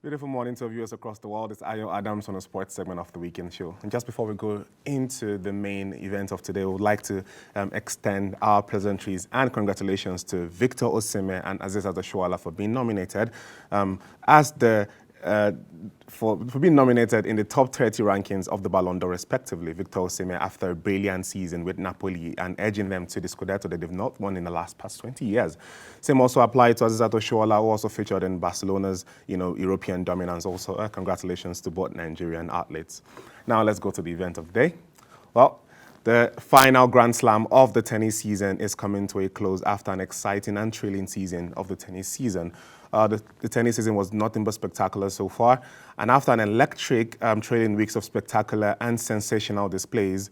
Beautiful morning to our viewers across the world. It's Ayo Adams on the sports segment of the Weekend Show. And just before we go into the main event of today, we would like to extend our pleasantries and congratulations to Victor Osimhen and Aziz Adoshuala for being nominated as the for being nominated in the top 30 rankings of the Ballon d'Or, respectively. Victor Osimhen, after a brilliant season with Napoli and edging them to the Scudetto that they've not won in the past 20 years. Same also applied to Aziz Oshoala, who also featured in Barcelona's, European dominance. Also, congratulations to both Nigerian athletes. Now let's go to the event of the day. Well, the final Grand Slam of the tennis season is coming to a close after an exciting and thrilling season of the tennis season. The tennis season was nothing but spectacular so far, and after an electric trailing weeks of spectacular and sensational displays,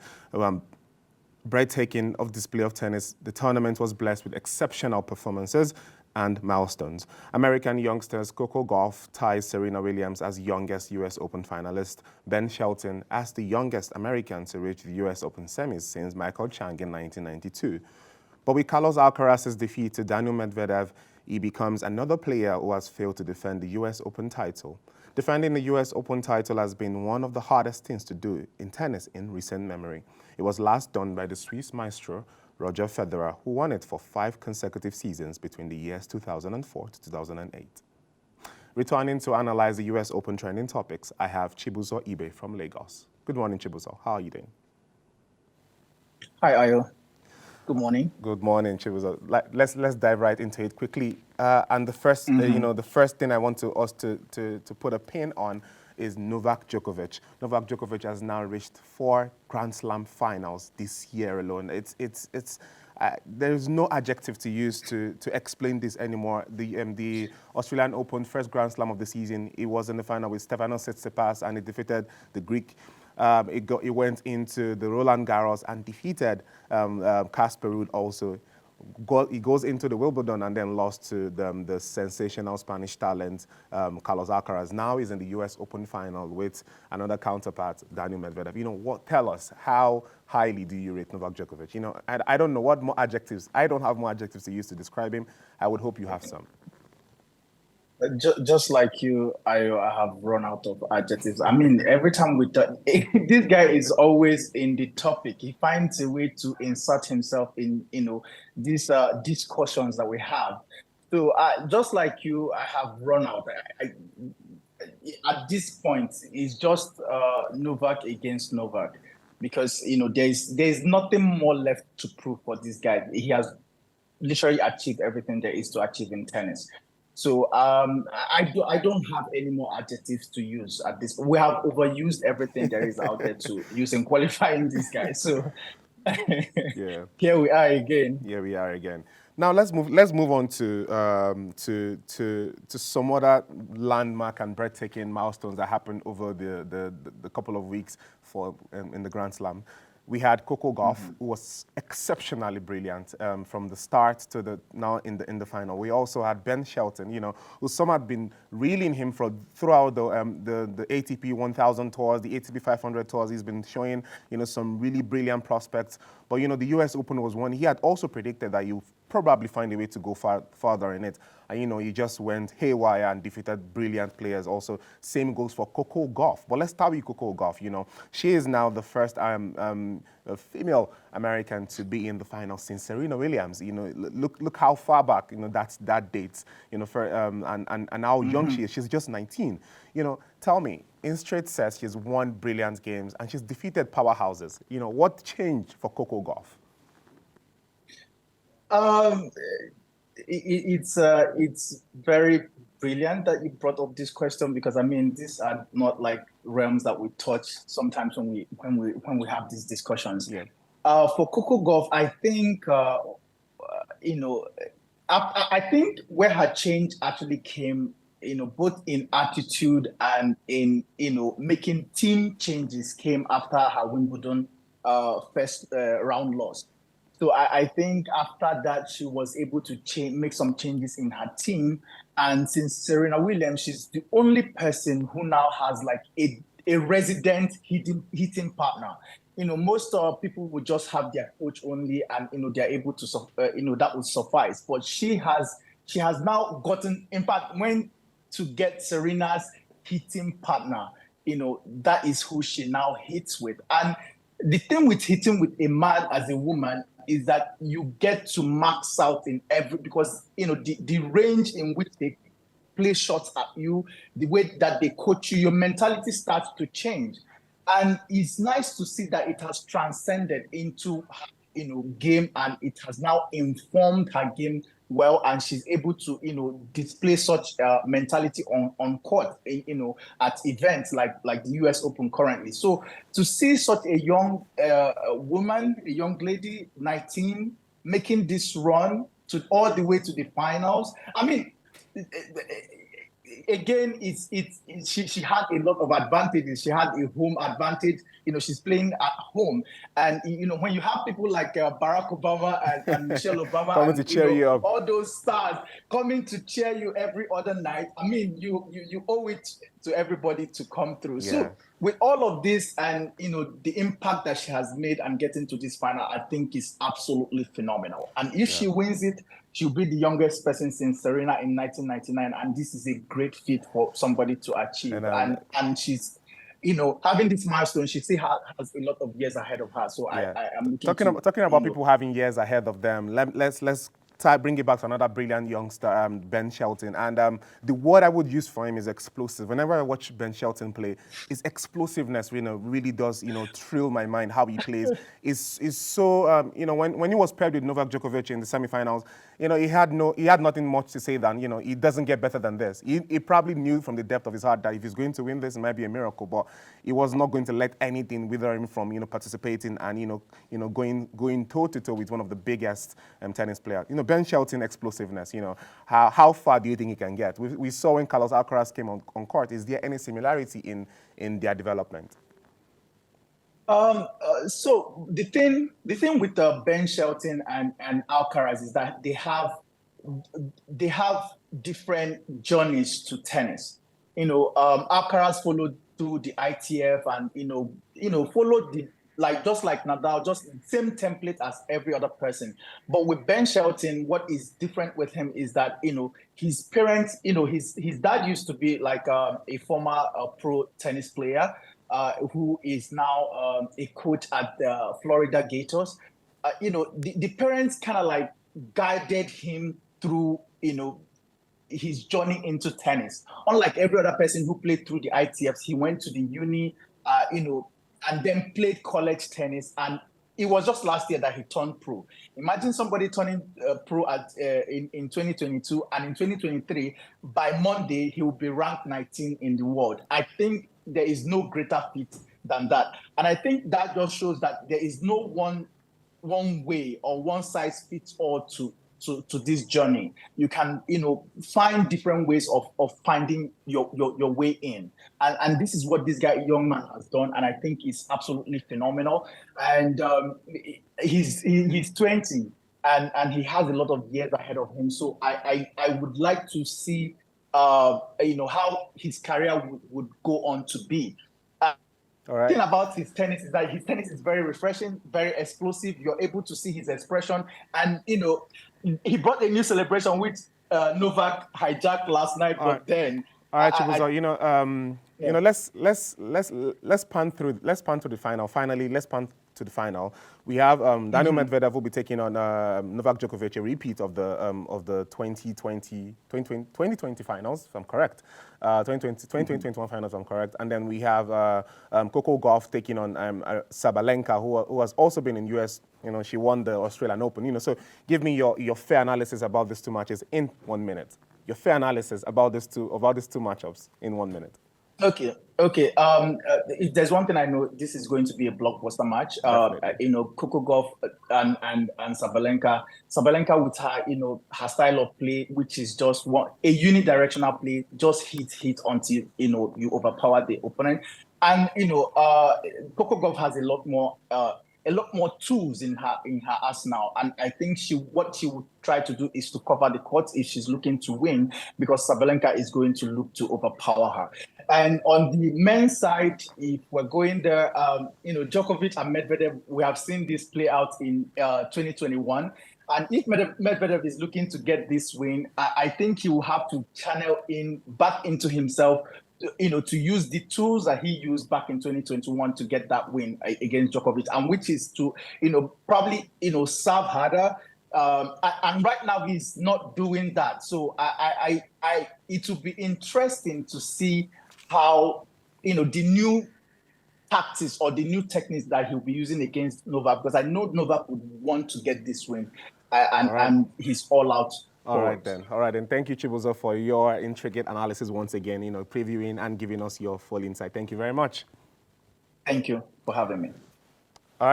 breathtaking of display of tennis, the tournament was blessed with exceptional performances and milestones. American youngsters Coco Gauff ties Serena Williams as youngest U.S. Open finalist, Ben Shelton as the youngest American to reach the U.S. Open semis since Michael Chang in 1992. But with Carlos Alcaraz's defeat to Daniil Medvedev, he becomes another player who has failed to defend the U.S. Open title. Defending the U.S. Open title has been one of the hardest things to do in tennis in recent memory. It was last done by the Swiss maestro Roger Federer, who won it for 5 consecutive seasons between the years 2004 to 2008. Returning to analyze the U.S. Open trending topics, I have Chibuzo Ibe from Lagos. Good morning, Chibuzo. How are you doing? Hi, Ayo. Good morning. Good morning, Chibuzo. Let's dive right into it quickly. And the first, the first thing I want us to put a pin on is Novak Djokovic. Novak Djokovic has now reached 4 Grand Slam finals this year alone. There is no adjective to use to explain this anymore. The Australian Open first Grand Slam of the season, he was in the final with Stefanos Tsitsipas and he defeated the Greek. It went into the Roland Garros and defeated Casper Ruud also. He goes into the Wimbledon and then lost to the sensational Spanish talent, Carlos Alcaraz. Now he's in the U.S. Open final with another counterpart, Daniil Medvedev. Tell us, how highly do you rate Novak Djokovic? I don't know what more adjectives. I don't have more adjectives to use to describe him. I would hope you have some. Just like you, I have run out of adjectives. I mean, every time we talk, this guy is always in the topic. He finds a way to insert himself in, these discussions that we have. So, just like you, I have run out. At this point, it's just Novak against Novak, because there's nothing more left to prove for this guy. He has literally achieved everything there is to achieve in tennis. So I don't have any more adjectives to use at this. We have overused everything there is out there to use in qualifying this guy. So Yeah. Here we are again. Here we are again. Now let's move on to some other landmark and breathtaking milestones that happened over the couple of weeks in the Grand Slam. We had Coco Gauff, who was exceptionally brilliant from the start to now in the final. We also had Ben Shelton, who some had been reeling him throughout the ATP 1000 tours, the ATP 500 tours. He's been showing some really brilliant prospects. But the U.S. Open was one. He had also predicted that you probably find a way to go farther in it. And he just went haywire and defeated brilliant players also. Same goes for Coco Gauff. But let's start with Coco Gauff. She is now the first female American to be in the final since Serena Williams. Look how far back that dates. And how young she is. She's just 19. Tell me, in straight sets, she's won brilliant games and she's defeated powerhouses. What changed for Coco Gauff? It's very brilliant that you brought up this question, because I mean, these are not like realms that we touch sometimes when we have these discussions. Yeah. For Coco Gauff, I think I think where her change actually came, both in attitude and in making team changes, came after her Wimbledon first round loss. So I think after that, she was able to make some changes in her team. And since Serena Williams, she's the only person who now has like a resident hitting partner. Most people would just have their coach only, and they're able to that would suffice. But she has now gotten, in fact, when to get Serena's hitting partner, that is who she now hits with. And the thing with hitting with a man as a woman is that you get to max out in because the range in which they play shots at you, the way that they coach you, your mentality starts to change. And it's nice to see that it has transcended into game, and it has now informed her game well, and she's able to display such mentality on court, at events like the US Open currently. So to see such a young woman, a young lady, 19, making this run to all the way to the finals, I mean, again, she had a lot of advantages. She had a home advantage. She's playing at home, and when you have people like Barack Obama and Michelle Obama coming and to cheer you up, all those stars coming to cheer you every other night. I mean, you owe it to everybody to come through. Yeah. So with all of this and the impact that she has made and getting to this final, I think is absolutely phenomenal. And if she wins it, she'll be the youngest person since Serena in 1999, and this is a great feat for somebody to achieve. And she's, having this milestone, she still has a lot of years ahead of her. So I am talking about people having years ahead of them. Let's bring it back to another brilliant youngster, Ben Shelton. And the word I would use for him is explosive. Whenever I watch Ben Shelton play, his explosiveness, really does, thrill my mind. How he plays is so, when he was paired with Novak Djokovic in the semifinals, he had nothing much to say than, he doesn't get better than this. He probably knew from the depth of his heart that if he's going to win this, it might be a miracle, but he was not going to let anything wither him from, participating and, going toe-to-toe with one of the biggest tennis players. Ben Shelton explosiveness, how far do you think he can get? We saw when Carlos Alcaraz came on court. Is there any similarity in their development? So the thing with Ben Shelton and Alcaraz is that they have different journeys to tennis. Alcaraz followed through the ITF and followed the just like Nadal, just same template as every other person. But with Ben Shelton, what is different with him is that his parents, his dad used to be like a former pro tennis player. Who is now a coach at the Florida Gators. The parents kind of like guided him through, his journey into tennis. Unlike every other person who played through the ITFs, he went to the uni, and then played college tennis. And it was just last year that he turned pro. Imagine somebody turning pro in 2022, and in 2023, by Monday, he will be ranked 19 in the world. I think there is no greater feat than that. And I think that just shows that there is no one way or one size fits all to this journey. You can, find different ways of finding your way in. And this is what this young man has done. And I think it's absolutely phenomenal. And he's 20 and he has a lot of years ahead of him. So I would like to see how his career would go on to be. All right. The thing about his tennis is that his tennis is very refreshing, very explosive. You're able to see his expression, and he brought a new celebration which Novak hijacked last night. All but then, all right, Chibuzo, let's pan through the final. Finally, let's pan to the final. We have Daniel Medvedev will be taking on Novak Djokovic, a repeat of the 2020 finals, if I'm correct. 2021 finals, if I'm correct. And then we have Coco Gauff taking on Sabalenka, who has also been in US. She won the Australian Open. So give me your fair analysis about these two matches in 1 minute. Your fair analysis about these two matchups in 1 minute. Okay. If there's one thing I know, this is going to be a blockbuster match. Coco Gauff and Sabalenka. Sabalenka with her, her style of play, which is just a unidirectional play, just hit until you overpower the opponent. And Coco Gauff has a lot more tools in her arsenal, and I think what she would try to do is to cover the court if she's looking to win, because Sabalenka is going to look to overpower her. And on the men's side, if we're going there, Djokovic and Medvedev, we have seen this play out in 2021. And if Medvedev is looking to get this win, I think he will have to channel back into himself, to use the tools that he used back in 2021 to get that win against Djokovic, and which is to, probably, serve harder. And right now he's not doing that. So it will be interesting to see how, the new tactics or the new techniques that he'll be using against Novak, because I know Novak would want to get this win, and he's all out. All right then. Thank you, Chibuzo, for your intricate analysis once again, previewing and giving us your full insight. Thank you very much. Thank you for having me. All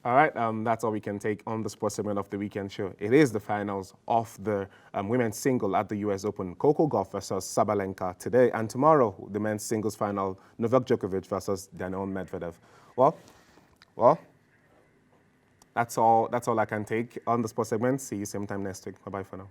right. That's all we can take on the sports segment of the weekend show. It is the finals of the women's single at the U.S. Open. Coco Gauff versus Sabalenka today, and tomorrow the men's singles final, Novak Djokovic versus Daniil Medvedev. Well, that's all I can take on the sports segment. See you same time next week. Bye-bye for now.